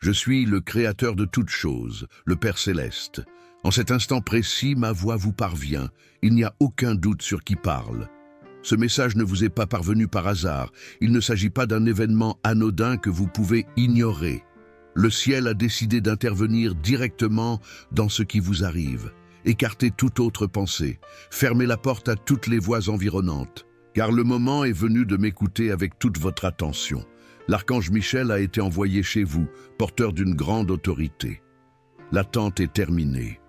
Je suis le Créateur de toutes choses, le Père Céleste. En cet instant précis, ma voix vous parvient. Il n'y a aucun doute sur qui parle. Ce message ne vous est pas parvenu par hasard. Il ne s'agit pas d'un événement anodin que vous pouvez ignorer. Le ciel a décidé d'intervenir directement dans ce qui vous arrive. Écartez toute autre pensée. Fermez la porte à toutes les voix environnantes. Car le moment est venu de m'écouter avec toute votre attention. L'archange Michel a été envoyé chez vous, porteur d'une grande autorité. L'attente est terminée.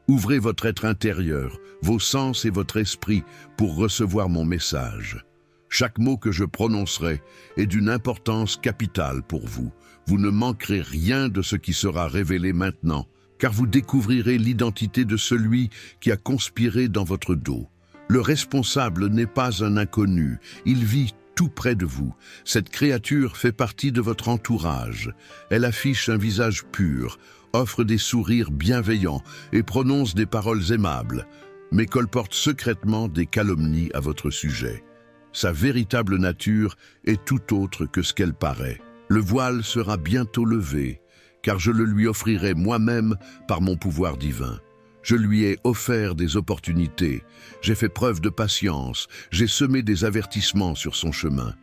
Ouvrez votre être intérieur, vos sens et votre esprit pour recevoir mon message. Chaque mot que je prononcerai est d'une importance capitale pour vous. Vous ne manquerez rien de ce qui sera révélé maintenant, car vous découvrirez l'identité de celui qui a conspiré dans votre dos. Le responsable n'est pas un inconnu, il vit tout près de vous. Cette créature fait partie de votre entourage. Elle affiche un visage pur, offre des sourires bienveillants et prononce des paroles aimables, mais colporte secrètement des calomnies à votre sujet. Sa véritable nature est tout autre que ce qu'elle paraît. Le voile sera bientôt levé, car je le lui offrirai moi-même par mon pouvoir divin. Je lui ai offert des opportunités, j'ai fait preuve de patience, j'ai semé des avertissements sur son chemin.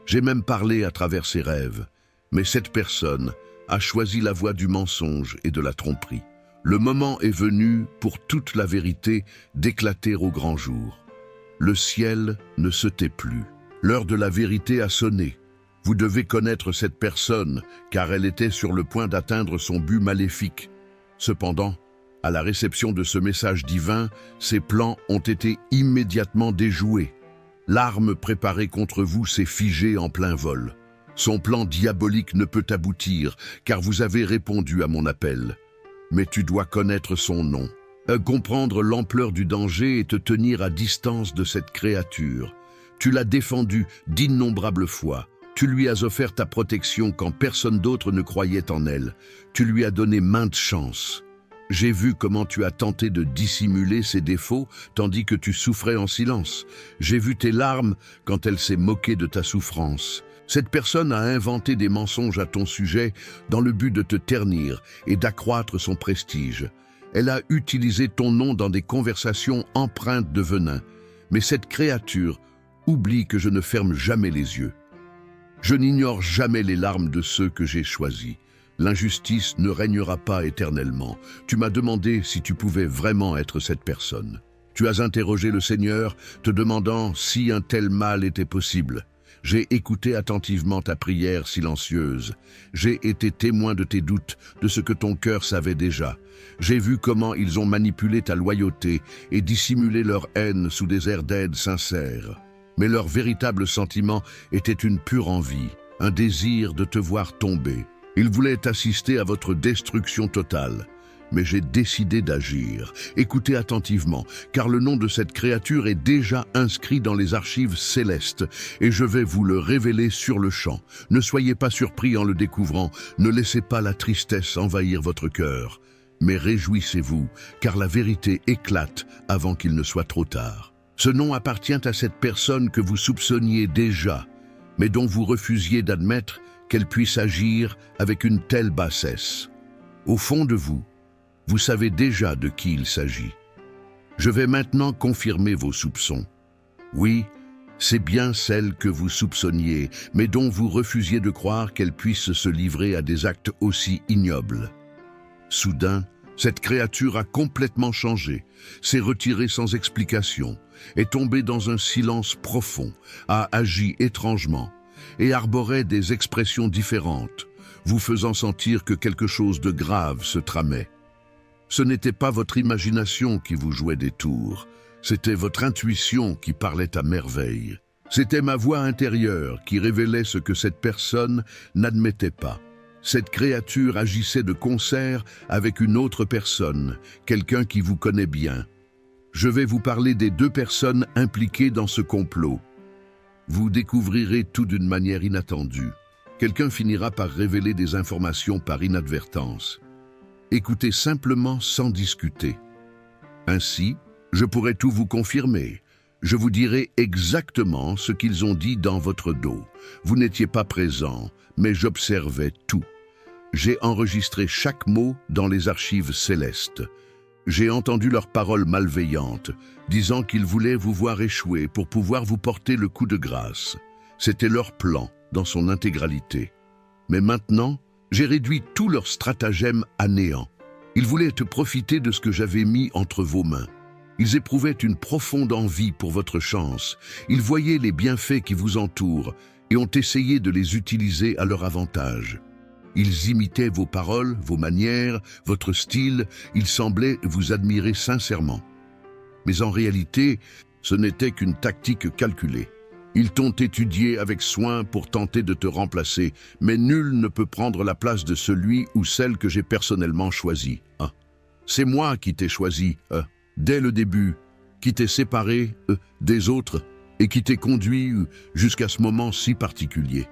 J'ai même parlé à travers ses rêves, mais cette personne a choisi la voie du mensonge et de la tromperie. Le moment est venu pour toute la vérité d'éclater au grand jour. Le ciel ne se tait plus. L'heure de la vérité a sonné. Vous devez connaître cette personne, car elle était sur le point d'atteindre son but maléfique. Cependant, à la réception de ce message divin, ses plans ont été immédiatement déjoués. L'arme préparée contre vous s'est figée en plein vol. Son plan diabolique ne peut aboutir, car vous avez répondu à mon appel. Mais tu dois connaître son nom, comprendre l'ampleur du danger et te tenir à distance de cette créature. Tu l'as défendue d'innombrables fois. Tu lui as offert ta protection quand personne d'autre ne croyait en elle. Tu lui as donné maintes chances. J'ai vu comment tu as tenté de dissimuler ses défauts tandis que tu souffrais en silence. J'ai vu tes larmes quand elle s'est moquée de ta souffrance. Cette personne a inventé des mensonges à ton sujet dans le but de te ternir et d'accroître son prestige. Elle a utilisé ton nom dans des conversations empreintes de venin. Mais cette créature oublie que je ne ferme jamais les yeux. Je n'ignore jamais les larmes de ceux que j'ai choisis. L'injustice ne régnera pas éternellement. Tu m'as demandé si tu pouvais vraiment être cette personne. Tu as interrogé le Seigneur, te demandant si un tel mal était possible. J'ai écouté attentivement ta prière silencieuse. J'ai été témoin de tes doutes, de ce que ton cœur savait déjà. J'ai vu comment ils ont manipulé ta loyauté et dissimulé leur haine sous des airs d'aide sincère. Mais leur véritable sentiment était une pure envie, un désir de te voir tomber. Ils voulaient assister à votre destruction totale. Mais j'ai décidé d'agir. Écoutez attentivement, car le nom de cette créature est déjà inscrit dans les archives célestes, et je vais vous le révéler sur le champ. Ne soyez pas surpris en le découvrant, ne laissez pas la tristesse envahir votre cœur. Mais réjouissez-vous, car la vérité éclate avant qu'il ne soit trop tard. Ce nom appartient à cette personne que vous soupçonniez déjà, mais dont vous refusiez d'admettre qu'elle puisse agir avec une telle bassesse. Au fond de vous, vous savez déjà de qui il s'agit. Je vais maintenant confirmer vos soupçons. Oui, c'est bien celle que vous soupçonniez, mais dont vous refusiez de croire qu'elle puisse se livrer à des actes aussi ignobles. Soudain, cette créature a complètement changé, s'est retirée sans explication, est tombée dans un silence profond, a agi étrangement et arborait des expressions différentes, vous faisant sentir que quelque chose de grave se tramait. Ce n'était pas votre imagination qui vous jouait des tours, c'était votre intuition qui parlait à merveille. C'était ma voix intérieure qui révélait ce que cette personne n'admettait pas. Cette créature agissait de concert avec une autre personne, quelqu'un qui vous connaît bien. Je vais vous parler des deux personnes impliquées dans ce complot. Vous découvrirez tout d'une manière inattendue. Quelqu'un finira par révéler des informations par inadvertance. Écoutez simplement sans discuter. Ainsi, je pourrai tout vous confirmer. Je vous dirai exactement ce qu'ils ont dit dans votre dos. Vous n'étiez pas présent, mais j'observais tout. J'ai enregistré chaque mot dans les archives célestes. J'ai entendu leurs paroles malveillantes, disant qu'ils voulaient vous voir échouer pour pouvoir vous porter le coup de grâce. C'était leur plan, dans son intégralité. Mais maintenant, j'ai réduit tout leur stratagème à néant. Ils voulaient te profiter de ce que j'avais mis entre vos mains. Ils éprouvaient une profonde envie pour votre chance. Ils voyaient les bienfaits qui vous entourent et ont essayé de les utiliser à leur avantage. Ils imitaient vos paroles, vos manières, votre style. Ils semblaient vous admirer sincèrement. Mais en réalité, ce n'était qu'une tactique calculée. Ils t'ont étudié avec soin pour tenter de te remplacer, mais nul ne peut prendre la place de celui ou celle que j'ai personnellement choisi. C'est moi qui t'ai choisi, dès le début, qui t'ai séparé des autres et qui t'ai conduit jusqu'à ce moment si particulier.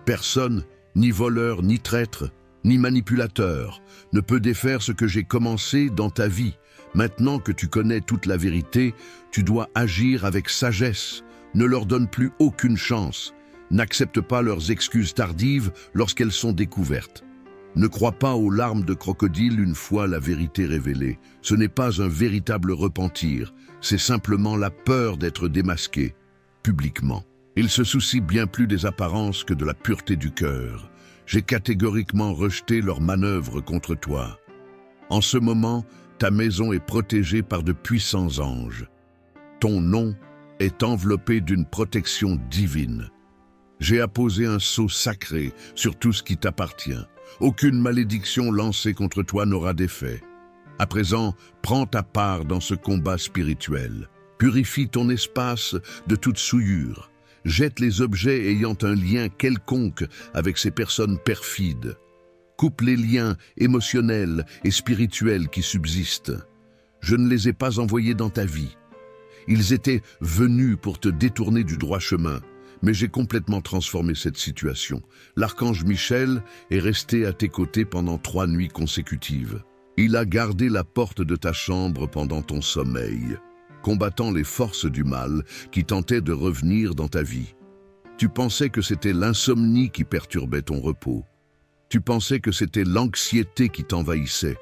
Personne, ni voleur, ni traître, ni manipulateur, ne peut défaire ce que j'ai commencé dans ta vie. Maintenant que tu connais toute la vérité, tu dois agir avec sagesse. Ne leur donne plus aucune chance. N'accepte pas leurs excuses tardives lorsqu'elles sont découvertes. Ne crois pas aux larmes de crocodile une fois la vérité révélée. Ce n'est pas un véritable repentir, c'est simplement la peur d'être démasqué, publiquement. Ils se soucient bien plus des apparences que de la pureté du cœur. J'ai catégoriquement rejeté leurs manœuvres contre toi. En ce moment, ta maison est protégée par de puissants anges. Ton nom est enveloppé d'une protection divine. J'ai apposé un sceau sacré sur tout ce qui t'appartient. Aucune malédiction lancée contre toi n'aura d'effet. À présent, prends ta part dans ce combat spirituel. Purifie ton espace de toute souillure. Jette les objets ayant un lien quelconque avec ces personnes perfides. Coupe les liens émotionnels et spirituels qui subsistent. Je ne les ai pas envoyés dans ta vie. Ils étaient venus pour te détourner du droit chemin, mais j'ai complètement transformé cette situation. L'archange Michel est resté à tes côtés pendant 3 nuits consécutives. Il a gardé la porte de ta chambre pendant ton sommeil, combattant les forces du mal qui tentaient de revenir dans ta vie. Tu pensais que c'était l'insomnie qui perturbait ton repos. Tu pensais que c'était l'anxiété qui t'envahissait.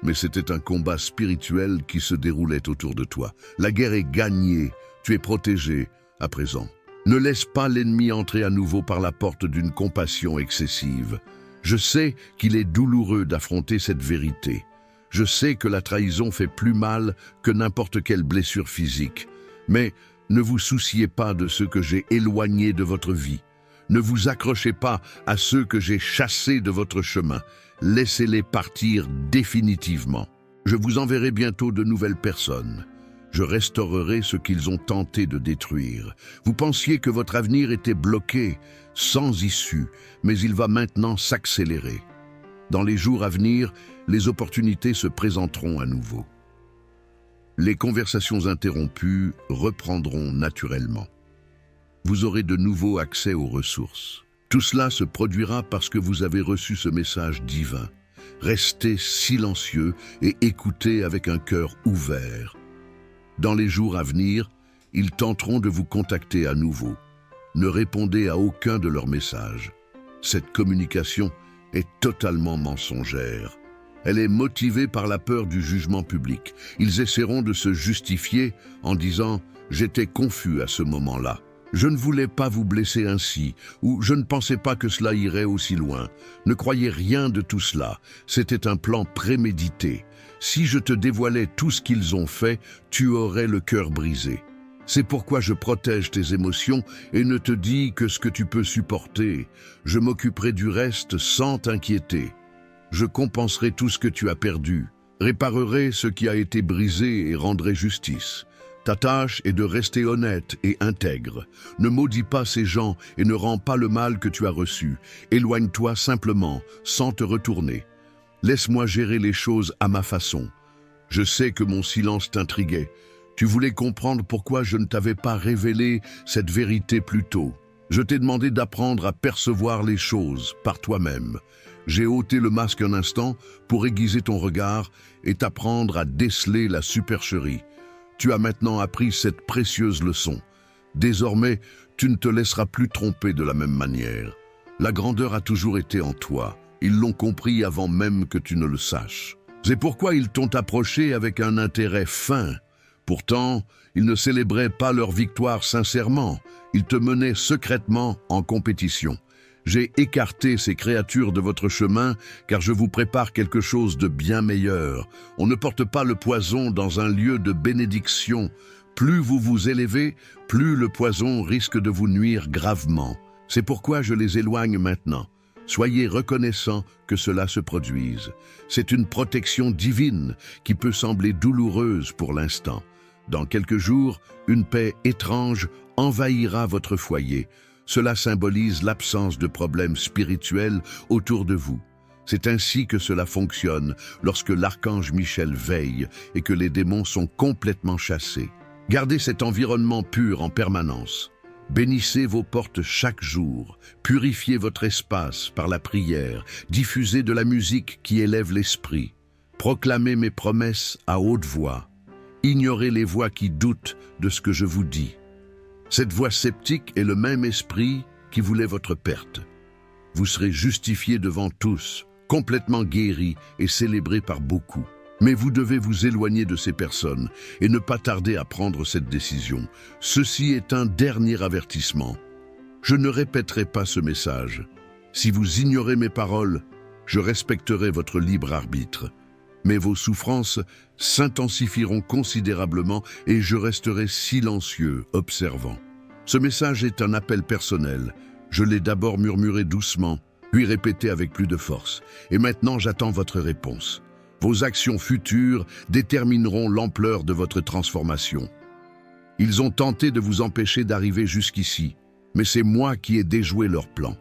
Mais c'était un combat spirituel qui se déroulait autour de toi. La guerre est gagnée, tu es protégé à présent. Ne laisse pas l'ennemi entrer à nouveau par la porte d'une compassion excessive. Je sais qu'il est douloureux d'affronter cette vérité. Je sais que la trahison fait plus mal que n'importe quelle blessure physique. Mais ne vous souciez pas de ceux que j'ai éloignés de votre vie. Ne vous accrochez pas à ceux que j'ai chassés de votre chemin. Laissez-les partir définitivement. Je vous enverrai bientôt de nouvelles personnes. Je restaurerai ce qu'ils ont tenté de détruire. Vous pensiez que votre avenir était bloqué, sans issue, mais il va maintenant s'accélérer. Dans les jours à venir, les opportunités se présenteront à nouveau. Les conversations interrompues reprendront naturellement. Vous aurez de nouveau accès aux ressources. Tout cela se produira parce que vous avez reçu ce message divin. Restez silencieux et écoutez avec un cœur ouvert. Dans les jours à venir, ils tenteront de vous contacter à nouveau. Ne répondez à aucun de leurs messages. Cette communication est totalement mensongère. Elle est motivée par la peur du jugement public. Ils essaieront de se justifier en disant « J'étais confus à ce moment-là ». Je ne voulais pas vous blesser ainsi, ou je ne pensais pas que cela irait aussi loin. Ne croyez rien de tout cela, c'était un plan prémédité. Si je te dévoilais tout ce qu'ils ont fait, tu aurais le cœur brisé. C'est pourquoi je protège tes émotions et ne te dis que ce que tu peux supporter. Je m'occuperai du reste sans t'inquiéter. Je compenserai tout ce que tu as perdu, réparerai ce qui a été brisé et rendrai justice. Ta tâche est de rester honnête et intègre. Ne maudis pas ces gens et ne rends pas le mal que tu as reçu. Éloigne-toi simplement, sans te retourner. Laisse-moi gérer les choses à ma façon. Je sais que mon silence t'intriguait. Tu voulais comprendre pourquoi je ne t'avais pas révélé cette vérité plus tôt. Je t'ai demandé d'apprendre à percevoir les choses par toi-même. J'ai ôté le masque un instant pour aiguiser ton regard et t'apprendre à déceler la supercherie. Tu as maintenant appris cette précieuse leçon. Désormais, tu ne te laisseras plus tromper de la même manière. La grandeur a toujours été en toi, Ils l'ont compris avant même que tu ne le saches. C'est pourquoi ils t'ont approché avec un intérêt fin. Pourtant, ils ne célébraient pas leur victoire sincèrement. Ils te menaient secrètement en compétition. J'ai écarté ces créatures de votre chemin, car je vous prépare quelque chose de bien meilleur. On ne porte pas le poison dans un lieu de bénédiction. Plus vous vous élevez, plus le poison risque de vous nuire gravement. C'est pourquoi je les éloigne maintenant. Soyez reconnaissants que cela se produise. C'est une protection divine qui peut sembler douloureuse pour l'instant. Dans quelques jours, une paix étrange envahira votre foyer. Cela symbolise l'absence de problèmes spirituels autour de vous. C'est ainsi que cela fonctionne lorsque l'archange Michel veille et que les démons sont complètement chassés. Gardez cet environnement pur en permanence. Bénissez vos portes chaque jour, purifiez votre espace par la prière, diffusez de la musique qui élève l'esprit, proclamez mes promesses à haute voix, ignorez les voix qui doutent de ce que je vous dis. Cette voix sceptique est le même esprit qui voulait votre perte. Vous serez justifiés devant tous, complètement guéris et célébrés par beaucoup. Mais vous devez vous éloigner de ces personnes et ne pas tarder à prendre cette décision. Ceci est un dernier avertissement. Je ne répéterai pas ce message. Si vous ignorez mes paroles, je respecterai votre libre arbitre. Mais vos souffrances s'intensifieront considérablement et je resterai silencieux, observant. Ce message est un appel personnel. Je l'ai d'abord murmuré doucement, puis répété avec plus de force. Et maintenant, j'attends votre réponse. Vos actions futures détermineront l'ampleur de votre transformation. Ils ont tenté de vous empêcher d'arriver jusqu'ici, mais c'est moi qui ai déjoué leur plan.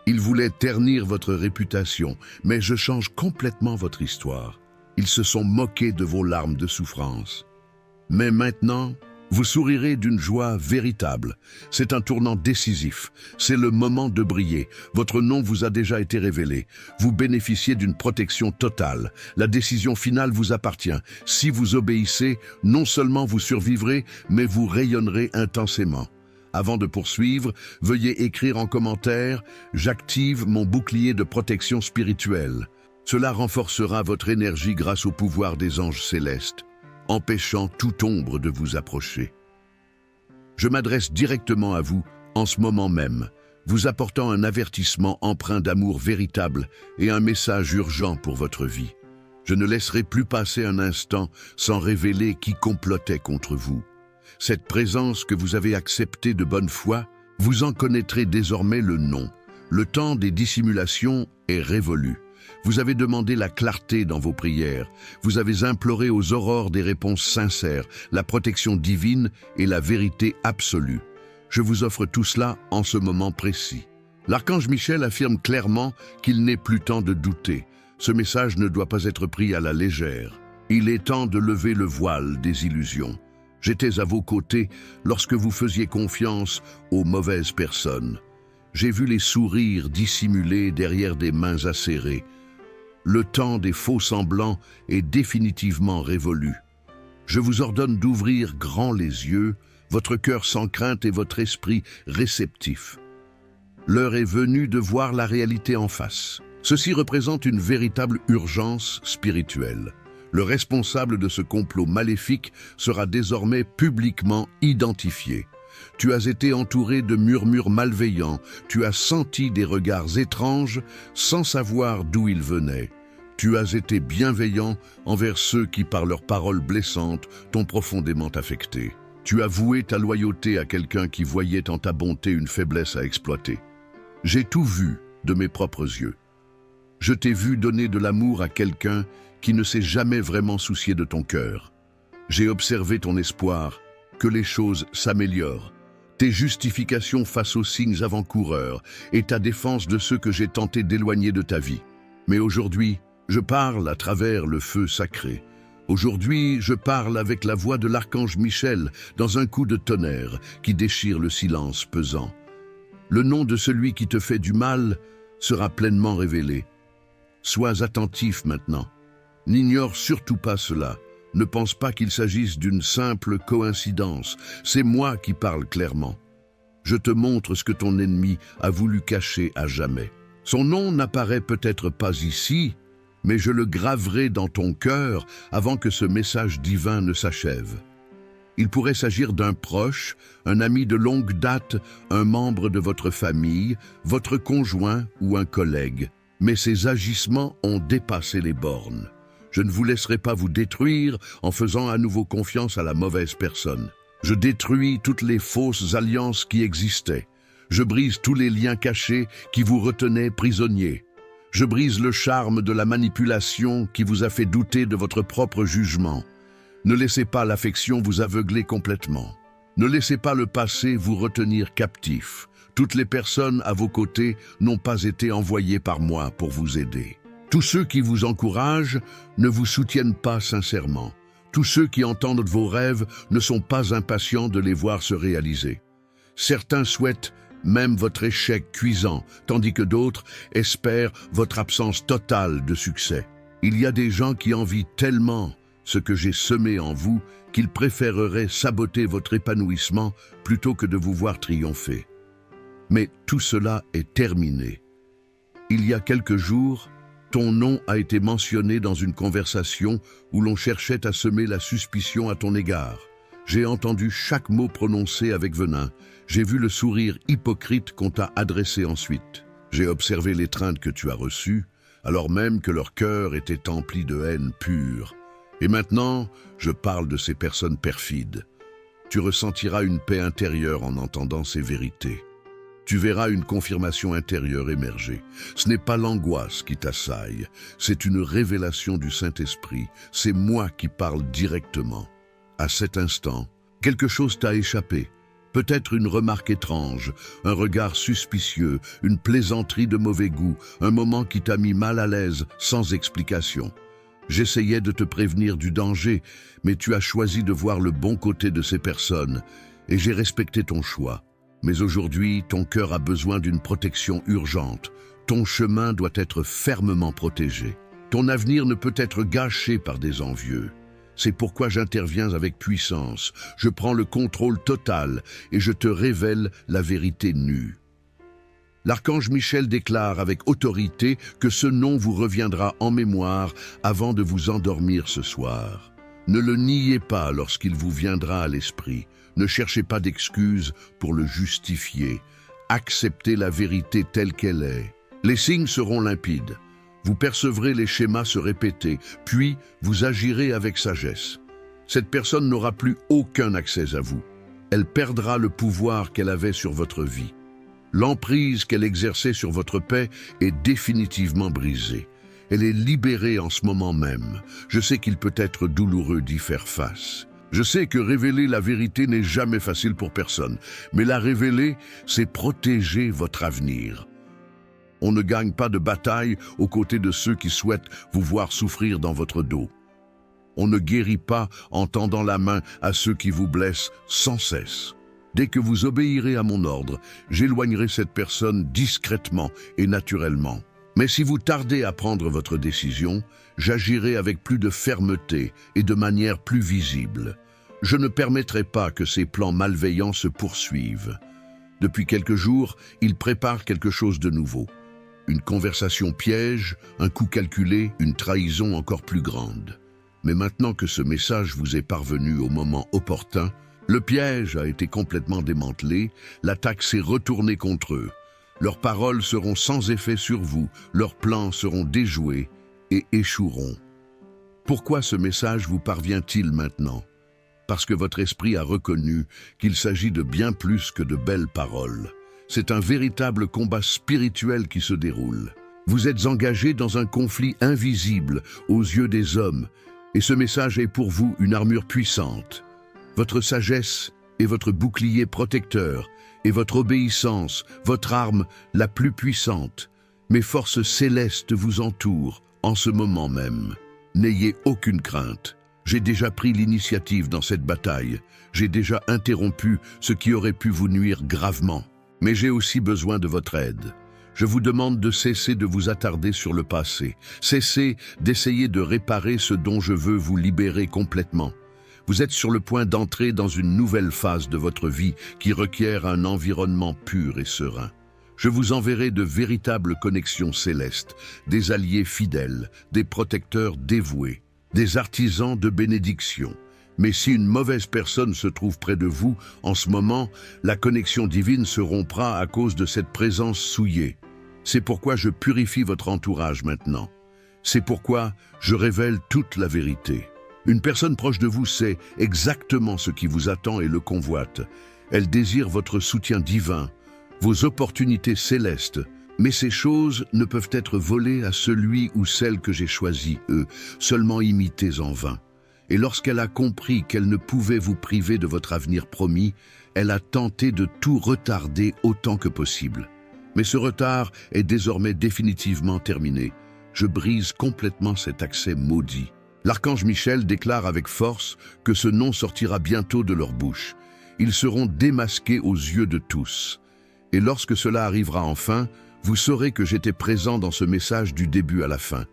Ils voulaient ternir votre réputation, mais je change complètement votre histoire. Ils se sont moqués de vos larmes de souffrance. Mais maintenant, vous sourirez d'une joie véritable. C'est un tournant décisif. C'est le moment de briller. Votre nom vous a déjà été révélé. Vous bénéficiez d'une protection totale. La décision finale vous appartient. Si vous obéissez, non seulement vous survivrez, mais vous rayonnerez intensément. Avant de poursuivre, veuillez écrire en commentaire « J'active mon bouclier de protection spirituelle ». Cela renforcera votre énergie grâce au pouvoir des anges célestes, empêchant toute ombre de vous approcher. Je m'adresse directement à vous en ce moment même, vous apportant un avertissement empreint d'amour véritable et un message urgent pour votre vie. Je ne laisserai plus passer un instant sans révéler qui complotait contre vous. Cette présence que vous avez acceptée de bonne foi, vous en connaîtrez désormais le nom. Le temps des dissimulations est révolu. Vous avez demandé la clarté dans vos prières. Vous avez imploré aux aurores des réponses sincères, la protection divine et la vérité absolue. Je vous offre tout cela en ce moment précis. L'archange Michel affirme clairement qu'il n'est plus temps de douter. Ce message ne doit pas être pris à la légère. Il est temps de lever le voile des illusions. J'étais à vos côtés lorsque vous faisiez confiance aux mauvaises personnes. J'ai vu les sourires dissimulés derrière des mains acérées. Le temps des faux semblants est définitivement révolu. Je vous ordonne d'ouvrir grand les yeux, votre cœur sans crainte et votre esprit réceptif. L'heure est venue de voir la réalité en face. Ceci représente une véritable urgence spirituelle. Le responsable de ce complot maléfique sera désormais publiquement identifié. Tu as été entouré de murmures malveillants, tu as senti des regards étranges sans savoir d'où ils venaient. Tu as été bienveillant envers ceux qui, par leurs paroles blessantes, t'ont profondément affecté. Tu as voué ta loyauté à quelqu'un qui voyait en ta bonté une faiblesse à exploiter. J'ai tout vu de mes propres yeux. Je t'ai vu donner de l'amour à quelqu'un qui ne s'est jamais vraiment soucié de ton cœur. J'ai observé ton espoir, que les choses s'améliorent, tes justifications face aux signes avant-coureurs et ta défense de ceux que j'ai tenté d'éloigner de ta vie. Mais aujourd'hui, je parle à travers le feu sacré. Aujourd'hui, je parle avec la voix de l'archange Michel dans un coup de tonnerre qui déchire le silence pesant. Le nom de celui qui te fait du mal sera pleinement révélé. Sois attentif maintenant. N'ignore surtout pas cela. Ne pense pas qu'il s'agisse d'une simple coïncidence. C'est moi qui parle clairement. Je te montre ce que ton ennemi a voulu cacher à jamais. Son nom n'apparaît peut-être pas ici, mais je le graverai dans ton cœur avant que ce message divin ne s'achève. Il pourrait s'agir d'un proche, un ami de longue date, un membre de votre famille, votre conjoint ou un collègue. Mais ces agissements ont dépassé les bornes. Je ne vous laisserai pas vous détruire en faisant à nouveau confiance à la mauvaise personne. Je détruis toutes les fausses alliances qui existaient. Je brise tous les liens cachés qui vous retenaient prisonniers. Je brise le charme de la manipulation qui vous a fait douter de votre propre jugement. Ne laissez pas l'affection vous aveugler complètement. Ne laissez pas le passé vous retenir captif. Toutes les personnes à vos côtés n'ont pas été envoyées par moi pour vous aider. Tous ceux qui vous encouragent ne vous soutiennent pas sincèrement. Tous ceux qui entendent vos rêves ne sont pas impatients de les voir se réaliser. Certains souhaitent même votre échec cuisant, tandis que d'autres espèrent votre absence totale de succès. Il y a des gens qui envient tellement ce que j'ai semé en vous qu'ils préféreraient saboter votre épanouissement plutôt que de vous voir triompher. Mais tout cela est terminé. Il y a quelques jours, ton nom a été mentionné dans une conversation où l'on cherchait à semer la suspicion à ton égard. J'ai entendu chaque mot prononcé avec venin. J'ai vu le sourire hypocrite qu'on t'a adressé ensuite. J'ai observé l'étreinte que tu as reçue, alors même que leur cœur était empli de haine pure. Et maintenant, je parle de ces personnes perfides. Tu ressentiras une paix intérieure en entendant ces vérités. Tu verras une confirmation intérieure émerger. Ce n'est pas l'angoisse qui t'assaille, c'est une révélation du Saint-Esprit. C'est moi qui parle directement. À cet instant, quelque chose t'a échappé. Peut-être une remarque étrange, un regard suspicieux, une plaisanterie de mauvais goût, un moment qui t'a mis mal à l'aise sans explication. J'essayais de te prévenir du danger, mais tu as choisi de voir le bon côté de ces personnes, et j'ai respecté ton choix. Mais aujourd'hui, ton cœur a besoin d'une protection urgente. Ton chemin doit être fermement protégé. Ton avenir ne peut être gâché par des envieux. C'est pourquoi j'interviens avec puissance. Je prends le contrôle total et je te révèle la vérité nue. L'archange Michel déclare avec autorité que ce nom vous reviendra en mémoire avant de vous endormir ce soir. Ne le niez pas lorsqu'il vous viendra à l'esprit. Ne cherchez pas d'excuses pour le justifier. Acceptez la vérité telle qu'elle est. Les signes seront limpides. Vous percevrez les schémas se répéter, puis vous agirez avec sagesse. Cette personne n'aura plus aucun accès à vous. Elle perdra le pouvoir qu'elle avait sur votre vie. L'emprise qu'elle exerçait sur votre paix est définitivement brisée. Elle est libérée en ce moment même. Je sais qu'il peut être douloureux d'y faire face. Je sais que révéler la vérité n'est jamais facile pour personne, mais la révéler, c'est protéger votre avenir. On ne gagne pas de bataille aux côtés de ceux qui souhaitent vous voir souffrir dans votre dos. On ne guérit pas en tendant la main à ceux qui vous blessent sans cesse. Dès que vous obéirez à mon ordre, j'éloignerai cette personne discrètement et naturellement. Mais si vous tardez à prendre votre décision, j'agirai avec plus de fermeté et de manière plus visible. Je ne permettrai pas que ces plans malveillants se poursuivent. Depuis quelques jours, ils préparent quelque chose de nouveau. Une conversation piège, un coup calculé, une trahison encore plus grande. Mais maintenant que ce message vous est parvenu au moment opportun, le piège a été complètement démantelé, l'attaque s'est retournée contre eux. Leurs paroles seront sans effet sur vous, leurs plans seront déjoués et échoueront. Pourquoi ce message vous parvient-il maintenant? Parce que votre esprit a reconnu qu'il s'agit de bien plus que de belles paroles. C'est un véritable combat spirituel qui se déroule. Vous êtes engagé dans un conflit invisible aux yeux des hommes, et ce message est pour vous une armure puissante. Votre sagesse est votre bouclier protecteur, et votre obéissance, votre arme la plus puissante. Mes forces célestes vous entourent en ce moment même. N'ayez aucune crainte. J'ai déjà pris l'initiative dans cette bataille. J'ai déjà interrompu ce qui aurait pu vous nuire gravement. Mais j'ai aussi besoin de votre aide. Je vous demande de cesser de vous attarder sur le passé. Cessez d'essayer de réparer ce dont je veux vous libérer complètement. Vous êtes sur le point d'entrer dans une nouvelle phase de votre vie qui requiert un environnement pur et serein. Je vous enverrai de véritables connexions célestes, des alliés fidèles, des protecteurs dévoués, des artisans de bénédiction. Mais si une mauvaise personne se trouve près de vous, en ce moment, la connexion divine se rompra à cause de cette présence souillée. C'est pourquoi je purifie votre entourage maintenant. C'est pourquoi je révèle toute la vérité. Une personne proche de vous sait exactement ce qui vous attend et le convoite. Elle désire votre soutien divin, vos opportunités célestes, mais ces choses ne peuvent être volées à celui ou celle que j'ai choisi, seulement imitées en vain. Et lorsqu'elle a compris qu'elle ne pouvait vous priver de votre avenir promis, elle a tenté de tout retarder autant que possible. Mais ce retard est désormais définitivement terminé. Je brise complètement cet accès maudit. L'archange Michel déclare avec force que ce nom sortira bientôt de leur bouche. Ils seront démasqués aux yeux de tous. Et lorsque cela arrivera enfin, vous saurez que j'étais présent dans ce message du début à la fin.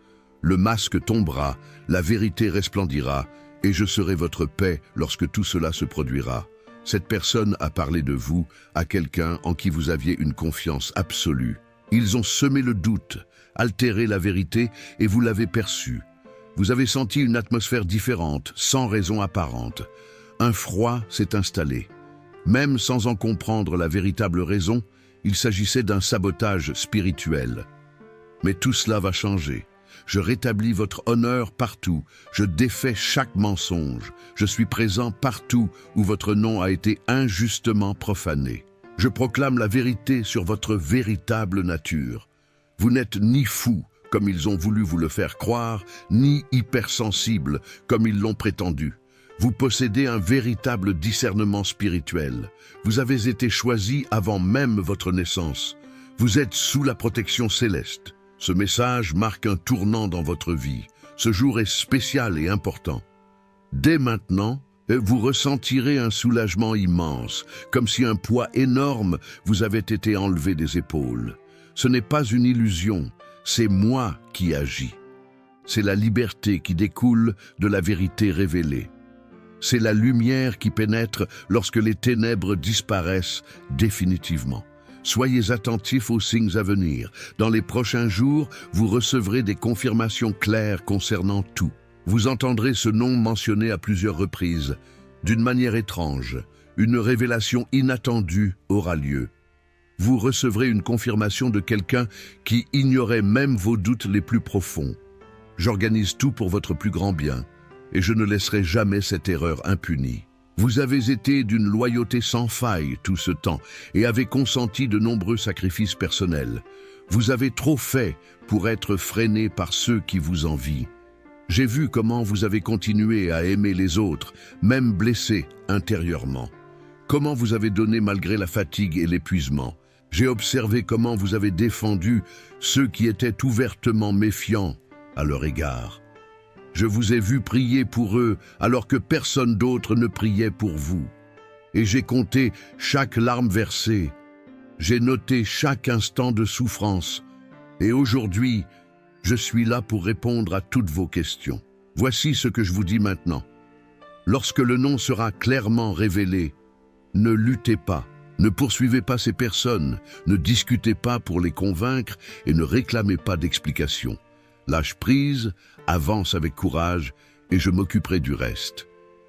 Le masque tombera, la vérité resplendira, et je serai votre paix lorsque tout cela se produira. Cette personne a parlé de vous à quelqu'un en qui vous aviez une confiance absolue. Ils ont semé le doute, altéré la vérité, et vous l'avez perçu. Vous avez senti une atmosphère différente, sans raison apparente. Un froid s'est installé. Même sans en comprendre la véritable raison, il s'agissait d'un sabotage spirituel. Mais tout cela va changer. Je rétablis votre honneur partout. Je défais chaque mensonge. Je suis présent partout où votre nom a été injustement profané. Je proclame la vérité sur votre véritable nature. Vous n'êtes ni fou, comme ils ont voulu vous le faire croire, ni hypersensible, comme ils l'ont prétendu. Vous possédez un véritable discernement spirituel. Vous avez été choisi avant même votre naissance. Vous êtes sous la protection céleste. Ce message marque un tournant dans votre vie. Ce jour est spécial et important. Dès maintenant, vous ressentirez un soulagement immense, comme si un poids énorme vous avait été enlevé des épaules. Ce n'est pas une illusion, c'est moi qui agis. C'est la liberté qui découle de la vérité révélée. C'est la lumière qui pénètre lorsque les ténèbres disparaissent définitivement. Soyez attentifs aux signes à venir. Dans les prochains jours, vous recevrez des confirmations claires concernant tout. Vous entendrez ce nom mentionné à plusieurs reprises. D'une manière étrange, une révélation inattendue aura lieu. Vous recevrez une confirmation de quelqu'un qui ignorait même vos doutes les plus profonds. J'organise tout pour votre plus grand bien, et je ne laisserai jamais cette erreur impunie. Vous avez été d'une loyauté sans faille tout ce temps et avez consenti de nombreux sacrifices personnels. Vous avez trop fait pour être freiné par ceux qui vous envient. J'ai vu comment vous avez continué à aimer les autres, même blessés intérieurement. Comment vous avez donné malgré la fatigue et l'épuisement. J'ai observé comment vous avez défendu ceux qui étaient ouvertement méfiants à leur égard. Je vous ai vu prier pour eux alors que personne d'autre ne priait pour vous. Et j'ai compté chaque larme versée. J'ai noté chaque instant de souffrance. Et aujourd'hui, je suis là pour répondre à toutes vos questions. Voici ce que je vous dis maintenant. Lorsque le nom sera clairement révélé, ne luttez pas, ne poursuivez pas ces personnes, ne discutez pas pour les convaincre et ne réclamez pas d'explications. Lâche prise, avance avec courage et je m'occuperai du reste.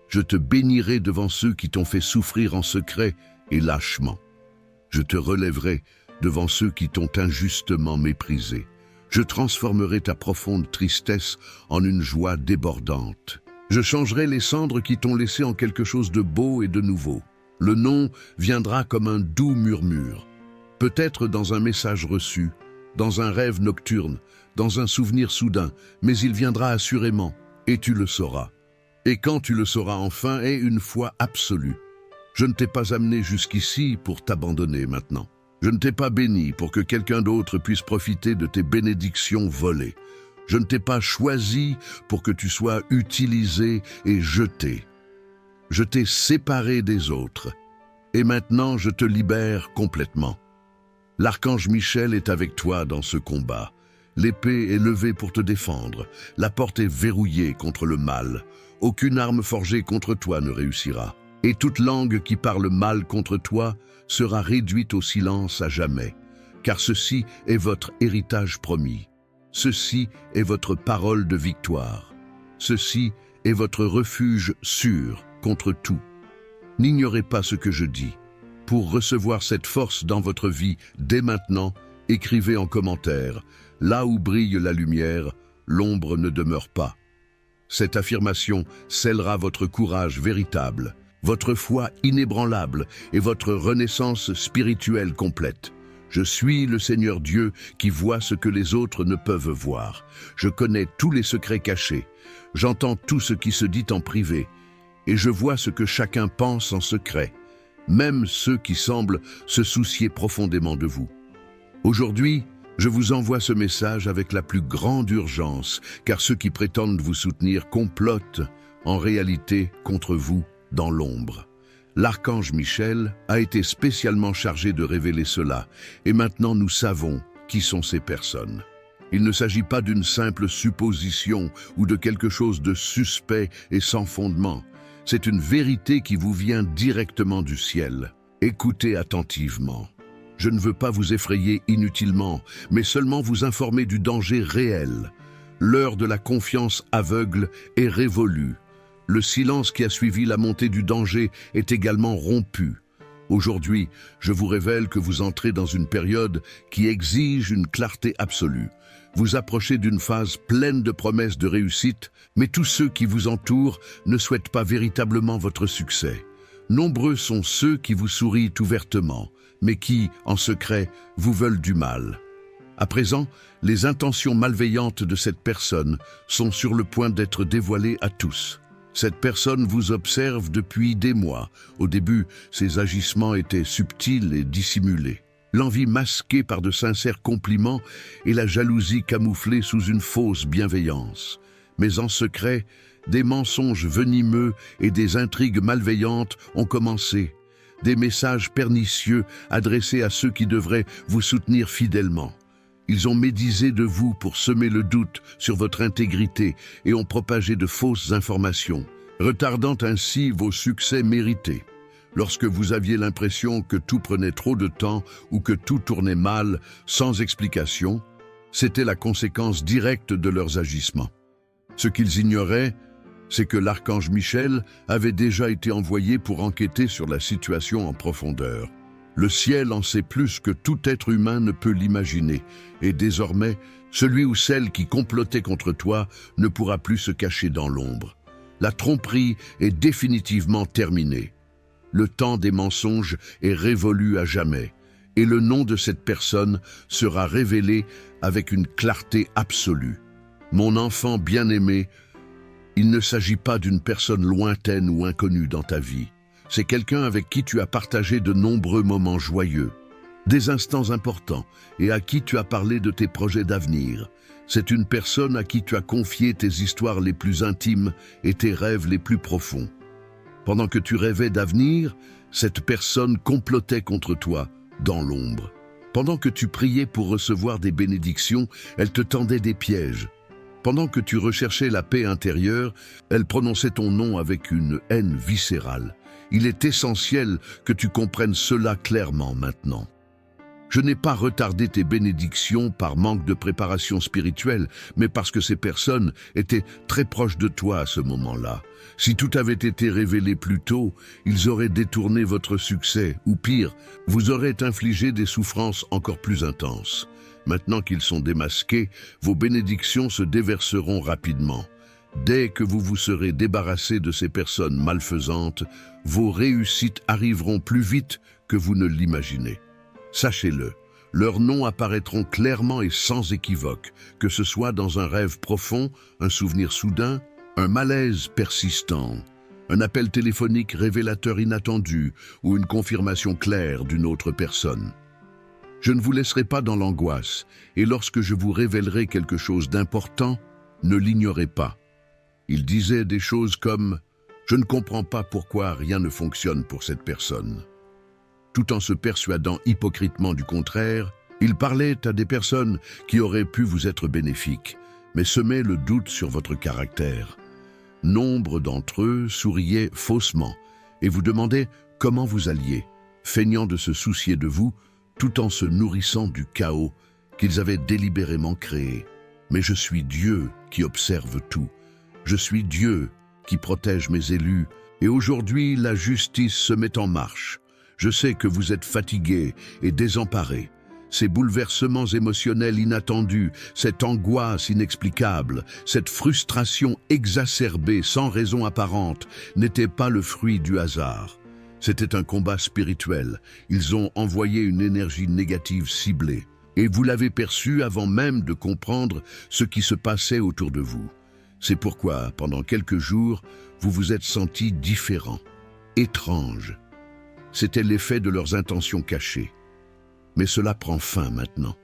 Je te bénirai devant ceux qui t'ont fait souffrir en secret et lâchement. Je te relèverai devant ceux qui t'ont injustement méprisé. Je transformerai ta profonde tristesse en une joie débordante. Je changerai les cendres qui t'ont laissé en quelque chose de beau et de nouveau. Le nom viendra comme un doux murmure, peut-être dans un message reçu, dans un rêve nocturne, dans un souvenir soudain, mais il viendra assurément, et tu le sauras. Et quand tu le sauras enfin, aie une foi absolue. Je ne t'ai pas amené jusqu'ici pour t'abandonner maintenant. Je ne t'ai pas béni pour que quelqu'un d'autre puisse profiter de tes bénédictions volées. Je ne t'ai pas choisi pour que tu sois utilisé et jeté. Je t'ai séparé des autres. Et maintenant, je te libère complètement. L'archange Michel est avec toi dans ce combat. L'épée est levée pour te défendre. La porte est verrouillée contre le mal. Aucune arme forgée contre toi ne réussira. Et toute langue qui parle mal contre toi sera réduite au silence à jamais. car ceci est votre héritage promis. Ceci est votre parole de victoire. Ceci est votre refuge sûr contre tout. N'ignorez pas ce que je dis. Pour recevoir cette force dans votre vie dès maintenant, écrivez en commentaire « Là où brille la lumière, l'ombre ne demeure pas ». Cette affirmation scellera votre courage véritable, votre foi inébranlable et votre renaissance spirituelle complète. Je suis le Seigneur Dieu qui voit ce que les autres ne peuvent voir. Je connais tous les secrets cachés. J'entends tout ce qui se dit en privé. Et je vois ce que chacun pense en secret, même ceux qui semblent se soucier profondément de vous. Aujourd'hui, je vous envoie ce message avec la plus grande urgence, car ceux qui prétendent vous soutenir complotent en réalité contre vous dans l'ombre. L'archange Michel a été spécialement chargé de révéler cela, et maintenant nous savons qui sont ces personnes. Il ne s'agit pas d'une simple supposition ou de quelque chose de suspect et sans fondement. C'est une vérité qui vous vient directement du ciel. Écoutez attentivement. Je ne veux pas vous effrayer inutilement, mais seulement vous informer du danger réel. L'heure de la confiance aveugle est révolue. Le silence qui a suivi la montée du danger est également rompu. Aujourd'hui, je vous révèle que vous entrez dans une période qui exige une clarté absolue. Vous approchez d'une phase pleine de promesses de réussite, mais tous ceux qui vous entourent ne souhaitent pas véritablement votre succès. Nombreux sont ceux qui vous sourient ouvertement, mais qui, en secret, vous veulent du mal. À présent, les intentions malveillantes de cette personne sont sur le point d'être dévoilées à tous. Cette personne vous observe depuis des mois. Au début, ses agissements étaient subtils et dissimulés. L'envie masquée par de sincères compliments et la jalousie camouflée sous une fausse bienveillance. Mais en secret, des mensonges venimeux et des intrigues malveillantes ont commencé. Des messages pernicieux adressés à ceux qui devraient vous soutenir fidèlement. Ils ont médisé de vous pour semer le doute sur votre intégrité et ont propagé de fausses informations, retardant ainsi vos succès mérités. Lorsque vous aviez l'impression que tout prenait trop de temps ou que tout tournait mal, sans explication, c'était la conséquence directe de leurs agissements. Ce qu'ils ignoraient, c'est que l'archange Michel avait déjà été envoyé pour enquêter sur la situation en profondeur. Le ciel en sait plus que tout être humain ne peut l'imaginer, et désormais, celui ou celle qui complotait contre toi ne pourra plus se cacher dans l'ombre. La tromperie est définitivement terminée. Le temps des mensonges est révolu à jamais, et le nom de cette personne sera révélé avec une clarté absolue. Mon enfant bien-aimé, il ne s'agit pas d'une personne lointaine ou inconnue dans ta vie. C'est quelqu'un avec qui tu as partagé de nombreux moments joyeux, des instants importants, et à qui tu as parlé de tes projets d'avenir. C'est une personne à qui tu as confié tes histoires les plus intimes et tes rêves les plus profonds. Pendant que tu rêvais d'avenir, cette personne complotait contre toi, dans l'ombre. Pendant que tu priais pour recevoir des bénédictions, elle te tendait des pièges. Pendant que tu recherchais la paix intérieure, elle prononçait ton nom avec une haine viscérale. Il est essentiel que tu comprennes cela clairement maintenant. Je n'ai pas retardé tes bénédictions par manque de préparation spirituelle, mais parce que ces personnes étaient très proches de toi à ce moment-là. Si tout avait été révélé plus tôt, ils auraient détourné votre succès, ou pire, vous auraient infligé des souffrances encore plus intenses. Maintenant qu'ils sont démasqués, vos bénédictions se déverseront rapidement. Dès que vous vous serez débarrassé de ces personnes malfaisantes, vos réussites arriveront plus vite que vous ne l'imaginez. Sachez-le, leurs noms apparaîtront clairement et sans équivoque, que ce soit dans un rêve profond, un souvenir soudain, un malaise persistant, un appel téléphonique révélateur inattendu ou une confirmation claire d'une autre personne. Je ne vous laisserai pas dans l'angoisse, et lorsque je vous révélerai quelque chose d'important, ne l'ignorez pas. Il disait des choses comme « Je ne comprends pas pourquoi rien ne fonctionne pour cette personne ». Tout en se persuadant hypocritement du contraire, il parlait à des personnes qui auraient pu vous être bénéfiques, mais semaient le doute sur votre caractère. Nombre d'entre eux souriaient faussement et vous demandaient comment vous alliez, feignant de se soucier de vous, tout en se nourrissant du chaos qu'ils avaient délibérément créé. Mais je suis Dieu qui observe tout. Je suis Dieu qui protège mes élus. Et aujourd'hui, la justice se met en marche. Je sais que vous êtes fatigués et désemparés. Ces bouleversements émotionnels inattendus, cette angoisse inexplicable, cette frustration exacerbée sans raison apparente n'étaient pas le fruit du hasard. C'était un combat spirituel. Ils ont envoyé une énergie négative ciblée. Et vous l'avez perçu avant même de comprendre ce qui se passait autour de vous. C'est pourquoi, pendant quelques jours, vous vous êtes sentis différents, étranges. C'était l'effet de leurs intentions cachées. Mais cela prend fin maintenant.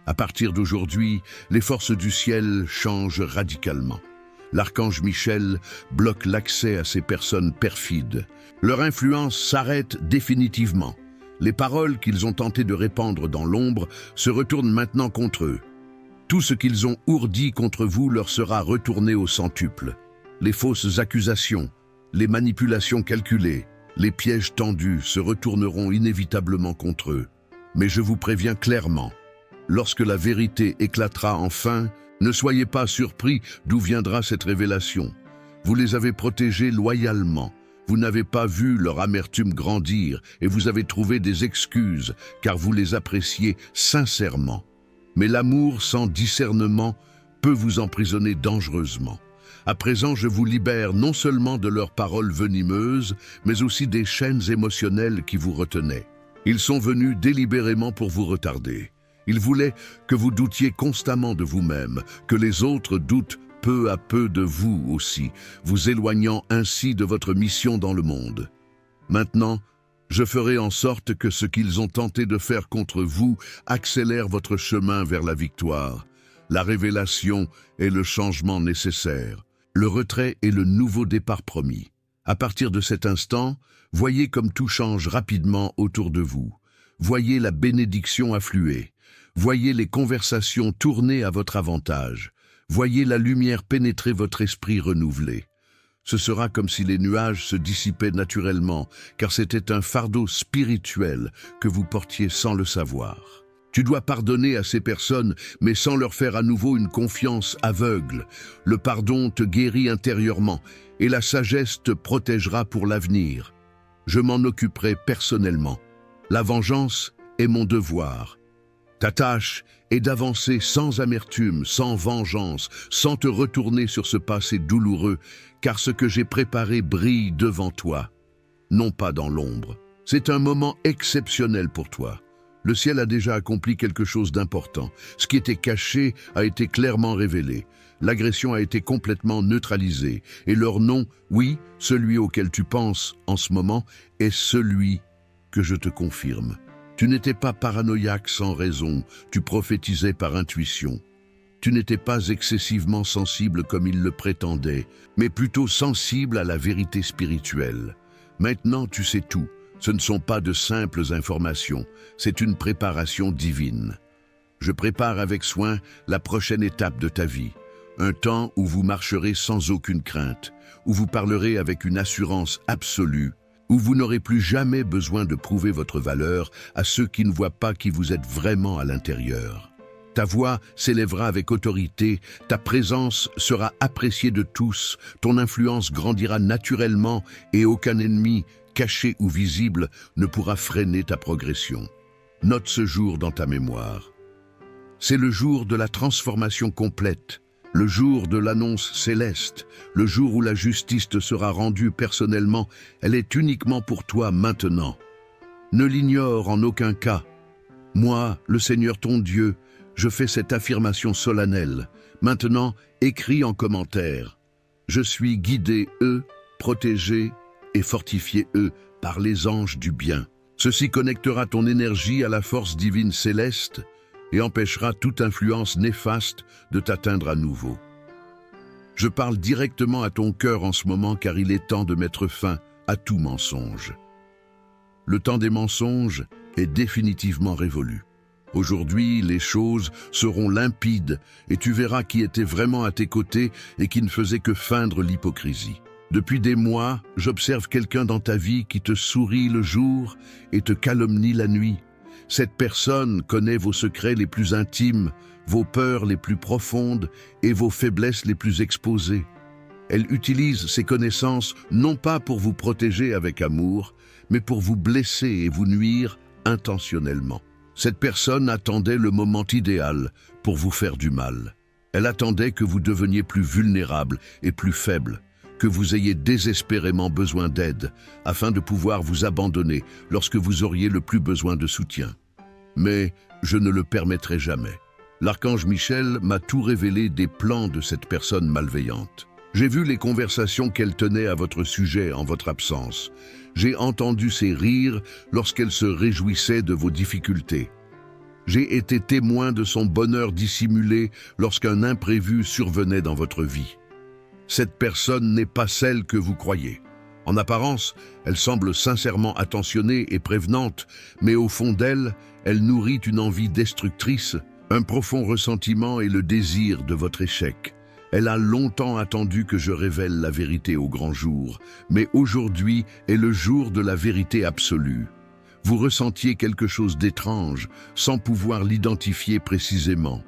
À partir d'aujourd'hui, les forces du ciel changent radicalement. L'archange Michel bloque l'accès à ces personnes perfides. Leur influence s'arrête définitivement. Les paroles qu'ils ont tenté de répandre dans l'ombre se retournent maintenant contre eux. Tout ce qu'ils ont ourdi contre vous leur sera retourné au centuple. Les fausses accusations, les manipulations calculées, les pièges tendus se retourneront inévitablement contre eux. Mais je vous préviens clairement, lorsque la vérité éclatera enfin, ne soyez pas surpris d'où viendra cette révélation. Vous les avez protégés loyalement. Vous n'avez pas vu leur amertume grandir et vous avez trouvé des excuses car vous les appréciez sincèrement. Mais l'amour sans discernement peut vous emprisonner dangereusement. À présent, je vous libère non seulement de leurs paroles venimeuses, mais aussi des chaînes émotionnelles qui vous retenaient. Ils sont venus délibérément pour vous retarder. Ils voulaient que vous doutiez constamment de vous-même, que les autres doutent peu à peu de vous aussi, vous éloignant ainsi de votre mission dans le monde. Maintenant, je ferai en sorte que ce qu'ils ont tenté de faire contre vous accélère votre chemin vers la victoire. La révélation est le changement nécessaire. Le retrait est le nouveau départ promis. À partir de cet instant, voyez comme tout change rapidement autour de vous. Voyez la bénédiction affluer. Voyez les conversations tourner à votre avantage. Voyez la lumière pénétrer votre esprit renouvelé. Ce sera comme si les nuages se dissipaient naturellement, car c'était un fardeau spirituel que vous portiez sans le savoir. Tu dois pardonner à ces personnes, mais sans leur faire à nouveau une confiance aveugle. Le pardon te guérit intérieurement, et la sagesse te protégera pour l'avenir. Je m'en occuperai personnellement. La vengeance est mon devoir. Ta tâche est d'avancer sans amertume, sans vengeance, sans te retourner sur ce passé douloureux, car ce que j'ai préparé brille devant toi, non pas dans l'ombre. C'est un moment exceptionnel pour toi. Le ciel a déjà accompli quelque chose d'important. Ce qui était caché a été clairement révélé. L'agression a été complètement neutralisée. Et leur nom, oui, celui auquel tu penses en ce moment, est celui que je te confirme. Tu n'étais pas paranoïaque sans raison, tu prophétisais par intuition. Tu n'étais pas excessivement sensible comme il le prétendait, mais plutôt sensible à la vérité spirituelle. Maintenant, tu sais tout. Ce ne sont pas de simples informations, c'est une préparation divine. Je prépare avec soin la prochaine étape de ta vie, un temps où vous marcherez sans aucune crainte, où vous parlerez avec une assurance absolue, où vous n'aurez plus jamais besoin de prouver votre valeur à ceux qui ne voient pas qui vous êtes vraiment à l'intérieur. Ta voix s'élèvera avec autorité, ta présence sera appréciée de tous, ton influence grandira naturellement et aucun ennemi, caché ou visible, ne pourra freiner ta progression. Note ce jour dans ta mémoire. C'est le jour de la transformation complète, le jour de l'annonce céleste, le jour où la justice te sera rendue personnellement. Elle est uniquement pour toi maintenant. Ne l'ignore en aucun cas. Moi, le Seigneur ton Dieu, je fais cette affirmation solennelle. Maintenant, écris en commentaire. Je suis guidé, protégé et fortifié, par les anges du bien. Ceci connectera ton énergie à la force divine céleste et empêchera toute influence néfaste de t'atteindre à nouveau. Je parle directement à ton cœur en ce moment car il est temps de mettre fin à tout mensonge. Le temps des mensonges est définitivement révolu. Aujourd'hui, les choses seront limpides et tu verras qui était vraiment à tes côtés et qui ne faisait que feindre l'hypocrisie. Depuis des mois, j'observe quelqu'un dans ta vie qui te sourit le jour et te calomnie la nuit. Cette personne connaît vos secrets les plus intimes, vos peurs les plus profondes et vos faiblesses les plus exposées. Elle utilise ces connaissances non pas pour vous protéger avec amour, mais pour vous blesser et vous nuire intentionnellement. Cette personne attendait le moment idéal pour vous faire du mal. Elle attendait que vous deveniez plus vulnérable et plus faible, que vous ayez désespérément besoin d'aide, afin de pouvoir vous abandonner lorsque vous auriez le plus besoin de soutien. Mais je ne le permettrai jamais. L'archange Michel m'a tout révélé des plans de cette personne malveillante. J'ai vu les conversations qu'elle tenait à votre sujet en votre absence. J'ai entendu ses rires lorsqu'elle se réjouissait de vos difficultés. J'ai été témoin de son bonheur dissimulé lorsqu'un imprévu survenait dans votre vie. Cette personne n'est pas celle que vous croyez. En apparence, elle semble sincèrement attentionnée et prévenante, mais au fond d'elle, elle nourrit une envie destructrice, un profond ressentiment et le désir de votre échec. Elle a longtemps attendu que je révèle la vérité au grand jour, mais aujourd'hui est le jour de la vérité absolue. Vous ressentiez quelque chose d'étrange, sans pouvoir l'identifier précisément.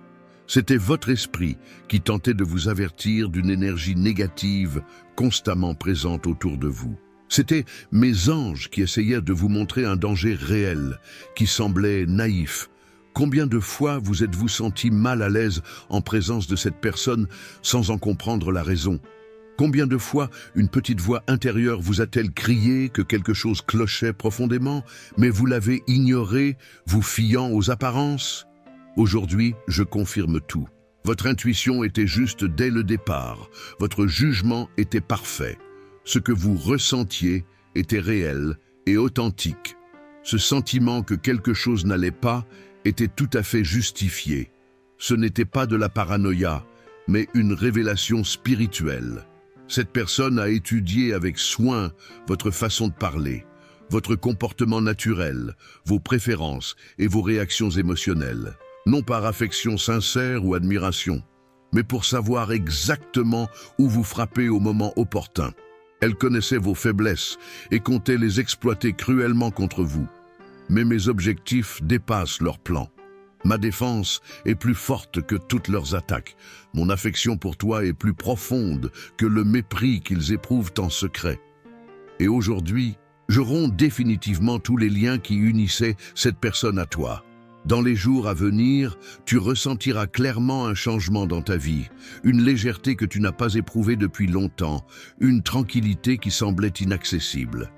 C'était votre esprit qui tentait de vous avertir d'une énergie négative constamment présente autour de vous. C'était mes anges qui essayaient de vous montrer un danger réel, qui semblait naïf. Combien de fois vous êtes-vous senti mal à l'aise en présence de cette personne sans en comprendre la raison? Combien de fois une petite voix intérieure vous a-t-elle crié que quelque chose clochait profondément, mais vous l'avez ignoré, vous fiant aux apparences? Aujourd'hui, je confirme tout. Votre intuition était juste dès le départ. Votre jugement était parfait. Ce que vous ressentiez était réel et authentique. Ce sentiment que quelque chose n'allait pas était tout à fait justifié. Ce n'était pas de la paranoïa, mais une révélation spirituelle. Cette personne a étudié avec soin votre façon de parler, votre comportement naturel, vos préférences et vos réactions émotionnelles. Non par affection sincère ou admiration, mais pour savoir exactement où vous frappez au moment opportun. Elle connaissait vos faiblesses et comptait les exploiter cruellement contre vous. Mais mes objectifs dépassent leurs plans. Ma défense est plus forte que toutes leurs attaques. Mon affection pour toi est plus profonde que le mépris qu'ils éprouvent en secret. Et aujourd'hui, je romps définitivement tous les liens qui unissaient cette personne à toi. Dans les jours à venir, tu ressentiras clairement un changement dans ta vie, une légèreté que tu n'as pas éprouvée depuis longtemps, une tranquillité qui semblait inaccessible.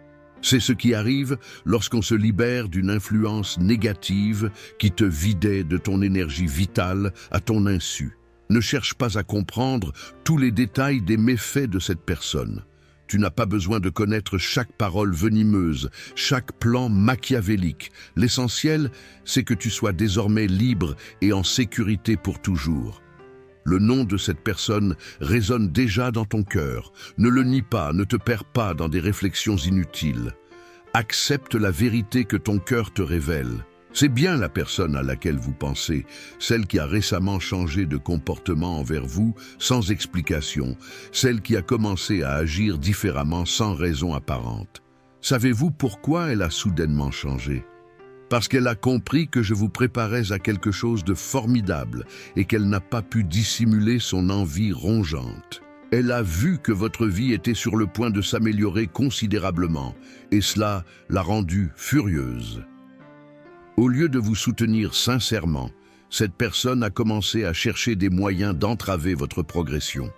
C'est ce qui arrive lorsqu'on se libère d'une influence négative qui te vidait de ton énergie vitale à ton insu. Ne cherche pas à comprendre tous les détails des méfaits de cette personne. Tu n'as pas besoin de connaître chaque parole venimeuse, chaque plan machiavélique. L'essentiel, c'est que tu sois désormais libre et en sécurité pour toujours. Le nom de cette personne résonne déjà dans ton cœur. Ne le nie pas, ne te perds pas dans des réflexions inutiles. Accepte la vérité que ton cœur te révèle. C'est bien la personne à laquelle vous pensez, celle qui a récemment changé de comportement envers vous sans explication, celle qui a commencé à agir différemment sans raison apparente. Savez-vous pourquoi elle a soudainement changé? Parce qu'elle a compris que je vous préparais à quelque chose de formidable et qu'elle n'a pas pu dissimuler son envie rongeante. Elle a vu que votre vie était sur le point de s'améliorer considérablement, et cela l'a rendue furieuse. Au lieu de vous soutenir sincèrement, cette personne a commencé à chercher des moyens d'entraver votre progression.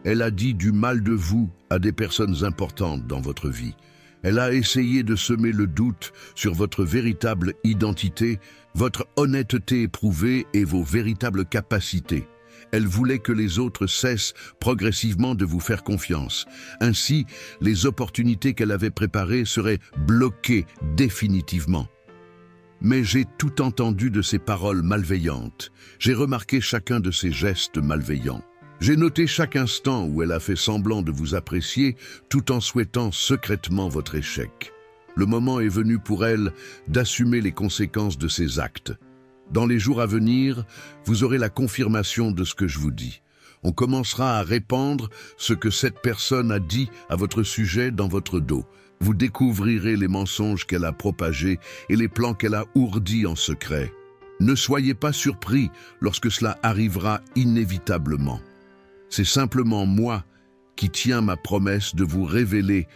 Elle a dit du mal de vous à des personnes importantes dans votre vie. Elle a essayé de semer le doute sur votre véritable identité, votre honnêteté éprouvée et vos véritables capacités. Elle voulait que les autres cessent progressivement de vous faire confiance. Ainsi, les opportunités qu'elle avait préparées seraient bloquées définitivement. Mais j'ai tout entendu de ces paroles malveillantes. J'ai remarqué chacun de ces gestes malveillants. J'ai noté chaque instant où elle a fait semblant de vous apprécier tout en souhaitant secrètement votre échec. Le moment est venu pour elle d'assumer les conséquences de ses actes. Dans les jours à venir, vous aurez la confirmation de ce que je vous dis. On commencera à répandre ce que cette personne a dit à votre sujet dans votre dos. Vous découvrirez les mensonges qu'elle a propagés et les plans qu'elle a ourdis en secret. Ne soyez pas surpris lorsque cela arrivera inévitablement. C'est simplement moi qui tiens ma promesse de vous révéler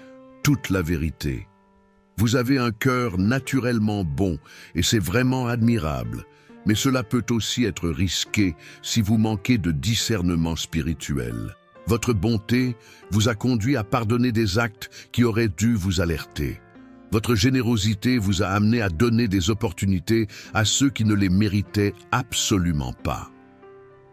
toute la vérité. Vous avez un cœur naturellement bon et c'est vraiment admirable, mais cela peut aussi être risqué si vous manquez de discernement spirituel. Votre bonté vous a conduit à pardonner des actes qui auraient dû vous alerter. Votre générosité vous a amené à donner des opportunités à ceux qui ne les méritaient absolument pas.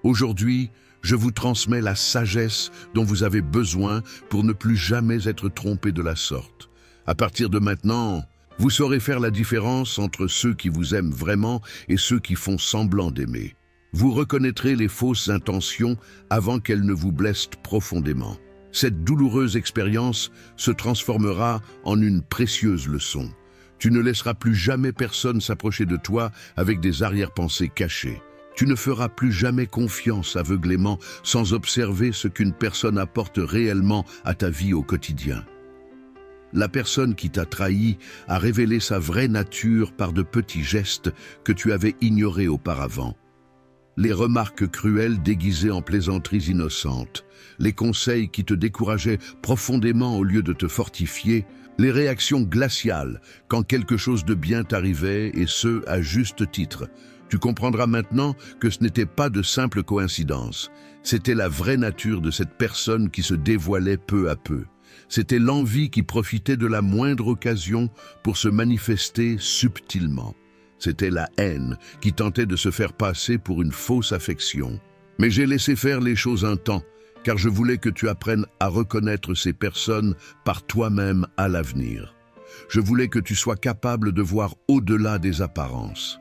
Aujourd'hui, je vous transmets la sagesse dont vous avez besoin pour ne plus jamais être trompé de la sorte. À partir de maintenant, vous saurez faire la différence entre ceux qui vous aiment vraiment et ceux qui font semblant d'aimer. Vous reconnaîtrez les fausses intentions avant qu'elles ne vous blessent profondément. Cette douloureuse expérience se transformera en une précieuse leçon. Tu ne laisseras plus jamais personne s'approcher de toi avec des arrière-pensées cachées. Tu ne feras plus jamais confiance aveuglément sans observer ce qu'une personne apporte réellement à ta vie au quotidien. La personne qui t'a trahi a révélé sa vraie nature par de petits gestes que tu avais ignorés auparavant. Les remarques cruelles déguisées en plaisanteries innocentes, les conseils qui te décourageaient profondément au lieu de te fortifier, les réactions glaciales quand quelque chose de bien t'arrivait et ce, à juste titre. Tu comprendras maintenant que ce n'était pas de simples coïncidences. C'était la vraie nature de cette personne qui se dévoilait peu à peu. C'était l'envie qui profitait de la moindre occasion pour se manifester subtilement. C'était la haine qui tentait de se faire passer pour une fausse affection. Mais j'ai laissé faire les choses un temps, car je voulais que tu apprennes à reconnaître ces personnes par toi-même à l'avenir. Je voulais que tu sois capable de voir au-delà des apparences.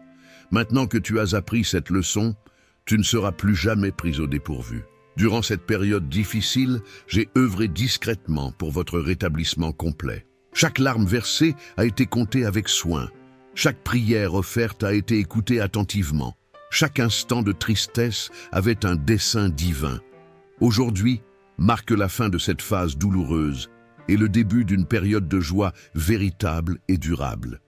Maintenant que tu as appris cette leçon, tu ne seras plus jamais pris au dépourvu. Durant cette période difficile, j'ai œuvré discrètement pour votre rétablissement complet. Chaque larme versée a été comptée avec soin. Chaque prière offerte a été écoutée attentivement. Chaque instant de tristesse avait un dessein divin. Aujourd'hui marque la fin de cette phase douloureuse et le début d'une période de joie véritable et durable.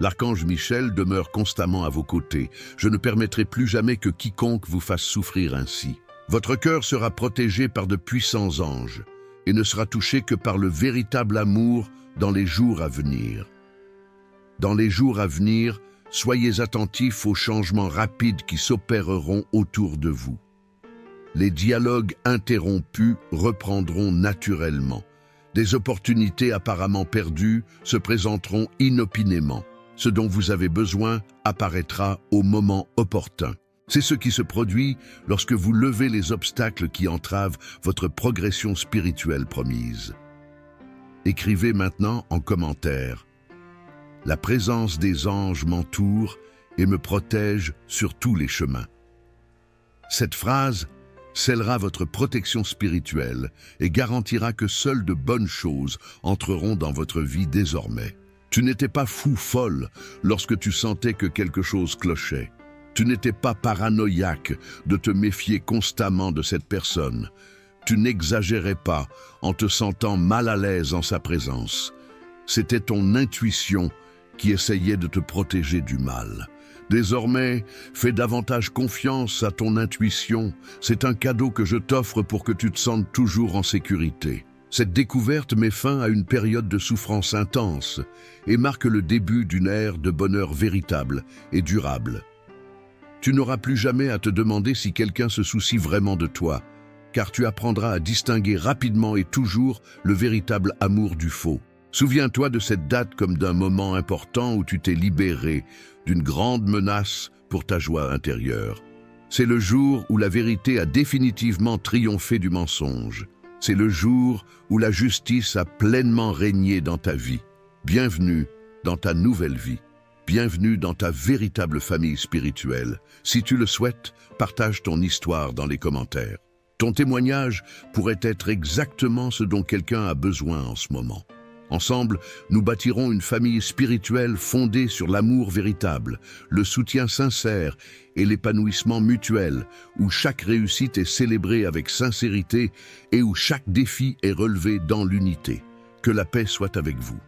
L'archange Michel demeure constamment à vos côtés. Je ne permettrai plus jamais que quiconque vous fasse souffrir ainsi. Votre cœur sera protégé par de puissants anges et ne sera touché que par le véritable amour dans les jours à venir. Dans les jours à venir, soyez attentifs aux changements rapides qui s'opéreront autour de vous. Les dialogues interrompus reprendront naturellement. Des opportunités apparemment perdues se présenteront inopinément. Ce dont vous avez besoin apparaîtra au moment opportun. C'est ce qui se produit lorsque vous levez les obstacles qui entravent votre progression spirituelle promise. Écrivez maintenant en commentaire: la présence des anges m'entoure et me protège sur tous les chemins. Cette phrase scellera votre protection spirituelle et garantira que seules de bonnes choses entreront dans votre vie désormais. Tu n'étais pas folle lorsque tu sentais que quelque chose clochait. Tu n'étais pas paranoïaque de te méfier constamment de cette personne. Tu n'exagérais pas en te sentant mal à l'aise en sa présence. C'était ton intuition qui essayait de te protéger du mal. Désormais, fais davantage confiance à ton intuition. C'est un cadeau que je t'offre pour que tu te sentes toujours en sécurité. Cette découverte met fin à une période de souffrance intense et marque le début d'une ère de bonheur véritable et durable. Tu n'auras plus jamais à te demander si quelqu'un se soucie vraiment de toi, car tu apprendras à distinguer rapidement et toujours le véritable amour du faux. Souviens-toi de cette date comme d'un moment important où tu t'es libéré d'une grande menace pour ta joie intérieure. C'est le jour où la vérité a définitivement triomphé du mensonge. C'est le jour où la justice a pleinement régné dans ta vie. Bienvenue dans ta nouvelle vie. Bienvenue dans ta véritable famille spirituelle. Si tu le souhaites, partage ton histoire dans les commentaires. Ton témoignage pourrait être exactement ce dont quelqu'un a besoin en ce moment. Ensemble, nous bâtirons une famille spirituelle fondée sur l'amour véritable, le soutien sincère et l'épanouissement mutuel, où chaque réussite est célébrée avec sincérité et où chaque défi est relevé dans l'unité. Que la paix soit avec vous.